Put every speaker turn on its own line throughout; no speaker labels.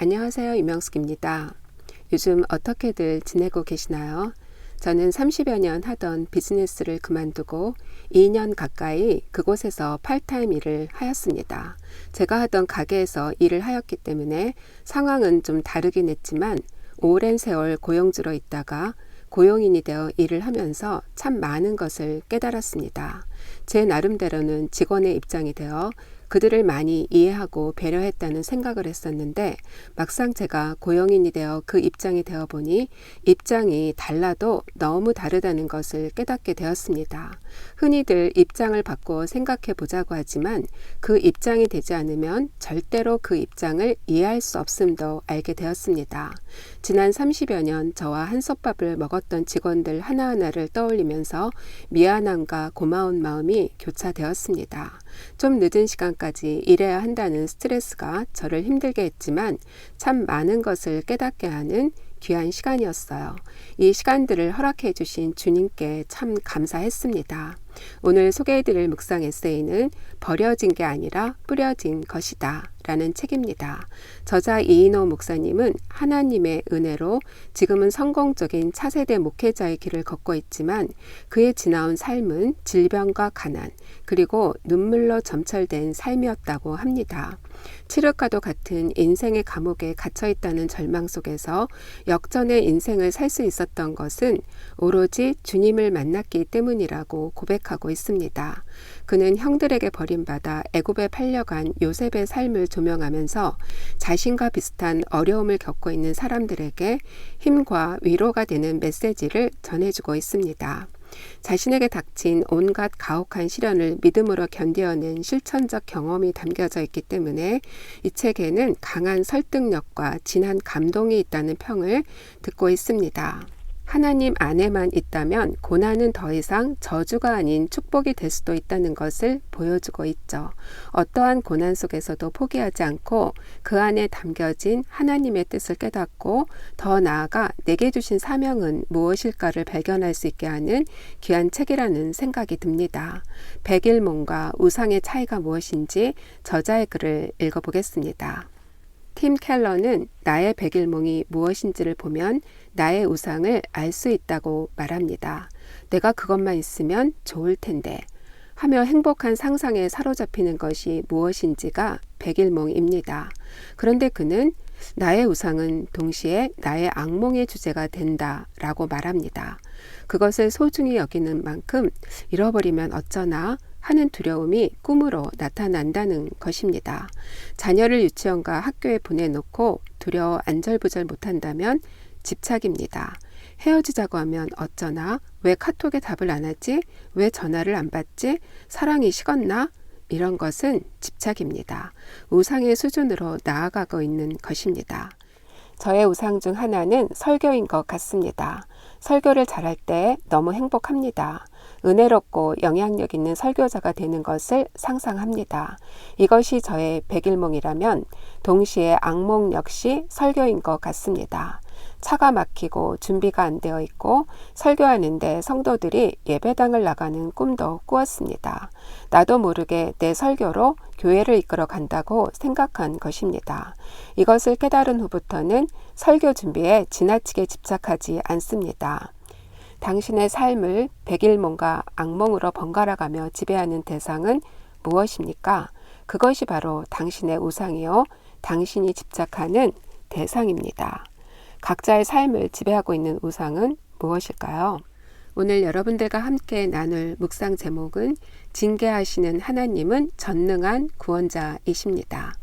안녕하세요. 이명숙입니다. 요즘 어떻게들 지내고 계시나요? 저는 30여 년 하던 비즈니스를 그만두고 2년 가까이 그곳에서 파트타임 일을 하였습니다. 제가 하던 가게에서 일을 하였기 때문에 상황은 좀 다르긴 했지만 오랜 세월 고용주로 있다가 고용인이 되어 일을 하면서 참 많은 것을 깨달았습니다. 제 나름대로는 직원의 입장이 되어 그들을 많이 이해하고 배려했다는 생각을 했었는데 막상 제가 고용인이 되어 그 입장이 되어 보니 입장이 달라도 너무 다르다는 것을 깨닫게 되었습니다. 흔히들 입장을 바꿔 생각해 보자고 하지만 그 입장이 되지 않으면 절대로 그 입장을 이해할 수 없음도 알게 되었습니다. 지난 30여 년 저와 한솥밥을 먹었던 직원들 하나하나를 떠올리면서 미안함과 고마운 마음이 교차되었습니다. 좀 늦은 시간까지 일해야 한다는 스트레스가 저를 힘들게 했지만 참 많은 것을 깨닫게 하는 귀한 시간이었어요. 이 시간들을 허락해 주신 주님께 참 감사했습니다. 오늘 소개해드릴 묵상 에세이는 버려진 게 아니라 뿌려진 것이다 라는 책입니다. 저자 이인호 목사님은 하나님의 은혜로 지금은 성공적인 차세대 목회자의 길을 걷고 있지만 그의 지나온 삶은 질병과 가난 그리고 눈물로 점철된 삶이었다고 합니다. 칠흑과도 같은 인생의 감옥에 갇혀있다는 절망 속에서 역전의 인생을 살 수 있었던 것은 오로지 주님을 만났기 때문이라고 고백하고 있습니다. 그는 형들에게 버림받아 애굽에 팔려간 요셉의 삶을 조명하면서 자신과 비슷한 어려움을 겪고 있는 사람들에게 힘과 위로가 되는 메시지를 전해주고 있습니다. 자신에게 닥친 온갖 가혹한 시련을 믿음으로 견뎌낸 실천적 경험이 담겨져 있기 때문에 이 책에는 강한 설득력과 진한 감동이 있다는 평을 듣고 있습니다. 하나님 안에만 있다면 고난은 더 이상 저주가 아닌 축복이 될 수도 있다는 것을 보여주고 있죠. 어떠한 고난 속에서도 포기하지 않고 그 안에 담겨진 하나님의 뜻을 깨닫고 더 나아가 내게 주신 사명은 무엇일까를 발견할 수 있게 하는 귀한 책이라는 생각이 듭니다. 백일몽과 우상의 차이가 무엇인지 저자의 글을 읽어보겠습니다. 팀 켈러는 나의 백일몽이 무엇인지를 보면 나의 우상을 알 수 있다고 말합니다. 내가 그것만 있으면 좋을 텐데 하며 행복한 상상에 사로잡히는 것이 무엇인지가 백일몽입니다. 그런데 그는 나의 우상은 동시에 나의 악몽의 주제가 된다라고 말합니다. 그것을 소중히 여기는 만큼 잃어버리면 어쩌나 하는 두려움이 꿈으로 나타난다는 것입니다. 자녀를 유치원과 학교에 보내놓고 두려워 안절부절 못한다면 집착입니다. 헤어지자고 하면 어쩌나? 왜 카톡에 답을 안 하지? 왜 전화를 안 받지? 사랑이 식었나? 이런 것은 집착입니다. 우상의 수준으로 나아가고 있는 것입니다. 저의 우상 중 하나는 설교인 것 같습니다. 설교를 잘할 때 너무 행복합니다. 은혜롭고 영향력 있는 설교자가 되는 것을 상상합니다. 이것이 저의 백일몽이라면 동시에 악몽 역시 설교인 것 같습니다. 차가 막히고 준비가 안 되어 있고 설교하는데 성도들이 예배당을 나가는 꿈도 꾸었습니다. 나도 모르게 내 설교로 교회를 이끌어 간다고 생각한 것입니다. 이것을 깨달은 후부터는 설교 준비에 지나치게 집착하지 않습니다. 당신의 삶을 백일몽과 악몽으로 번갈아가며 지배하는 대상은 무엇입니까? 그것이 바로 당신의 우상이요, 당신이 집착하는 대상입니다. 각자의 삶을 지배하고 있는 우상은 무엇일까요? 오늘 여러분들과 함께 나눌 묵상 제목은 징계하시는 하나님은 전능한 구원자이십니다.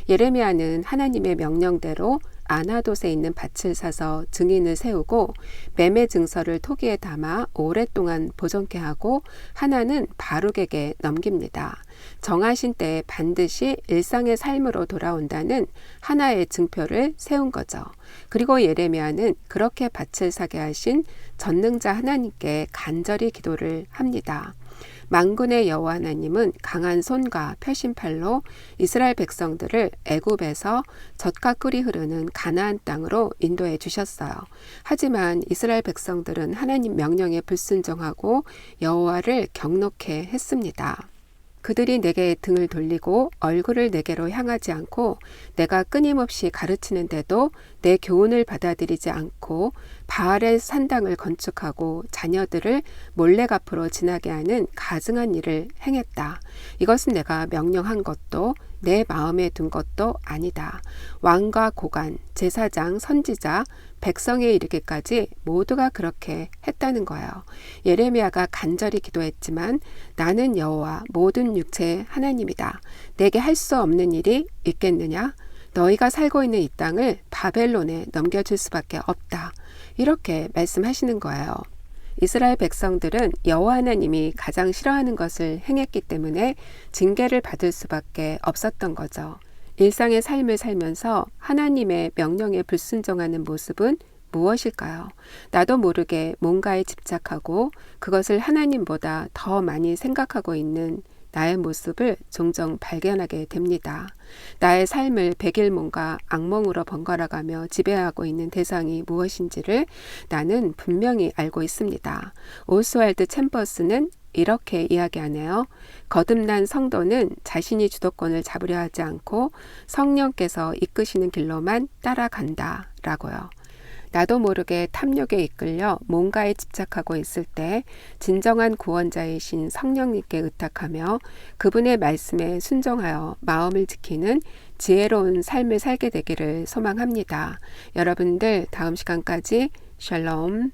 예레미야는 하나님의 명령대로 아나돗에 있는 밭을 사서 증인을 세우고 매매 증서를 토기에 담아 오랫동안 보존케 하고 하나는 바룩에게 넘깁니다. 정하신 때에 반드시 일상의 삶으로 돌아온다는 하나의 증표를 세운 거죠. 그리고 예레미야는 그렇게 밭을 사게 하신 전능자 하나님께 간절히 기도를 합니다. 만군의 여호와 하나님은 강한 손과 펴신팔로 이스라엘 백성들을 애굽에서 젖과 꿀이 흐르는 가나안 땅으로 인도해 주셨어요. 하지만 이스라엘 백성들은 하나님 명령에 불순종하고 여호와를 경노케 했습니다. 그들이 내게 등을 돌리고 얼굴을 내게로 향하지 않고 내가 끊임없이 가르치는데도 내 교훈을 받아들이지 않고 바알의 산당을 건축하고 자녀들을 몰래 앞으로 지나게 하는 가증한 일을 행했다. 이것은 내가 명령한 것도 내 마음에 둔 것도 아니다. 왕과 고관, 제사장, 선지자, 백성에 이르기까지 모두가 그렇게 했다는 거예요. 예레미야가 간절히 기도했지만 나는 여호와 모든 육체의 하나님이다. 내게 할 수 없는 일이 있겠느냐? 너희가 살고 있는 이 땅을 바벨론에 넘겨줄 수밖에 없다. 이렇게 말씀하시는 거예요. 이스라엘 백성들은 여호와 하나님이 가장 싫어하는 것을 행했기 때문에 징계를 받을 수밖에 없었던 거죠. 일상의 삶을 살면서 하나님의 명령에 불순종하는 모습은 무엇일까요? 나도 모르게 뭔가에 집착하고 그것을 하나님보다 더 많이 생각하고 있는 나의 모습을 종종 발견하게 됩니다. 나의 삶을 백일몽과 악몽으로 번갈아가며 지배하고 있는 대상이 무엇인지를 나는 분명히 알고 있습니다. 오스왈드 챔버스는 이렇게 이야기하네요. 거듭난 성도는 자신이 주도권을 잡으려 하지 않고 성령께서 이끄시는 길로만 따라간다 라고요. 나도 모르게 탐욕에 이끌려 뭔가에 집착하고 있을 때 진정한 구원자이신 성령님께 의탁하며 그분의 말씀에 순종하여 마음을 지키는 지혜로운 삶을 살게 되기를 소망합니다. 여러분들 다음 시간까지 샬롬.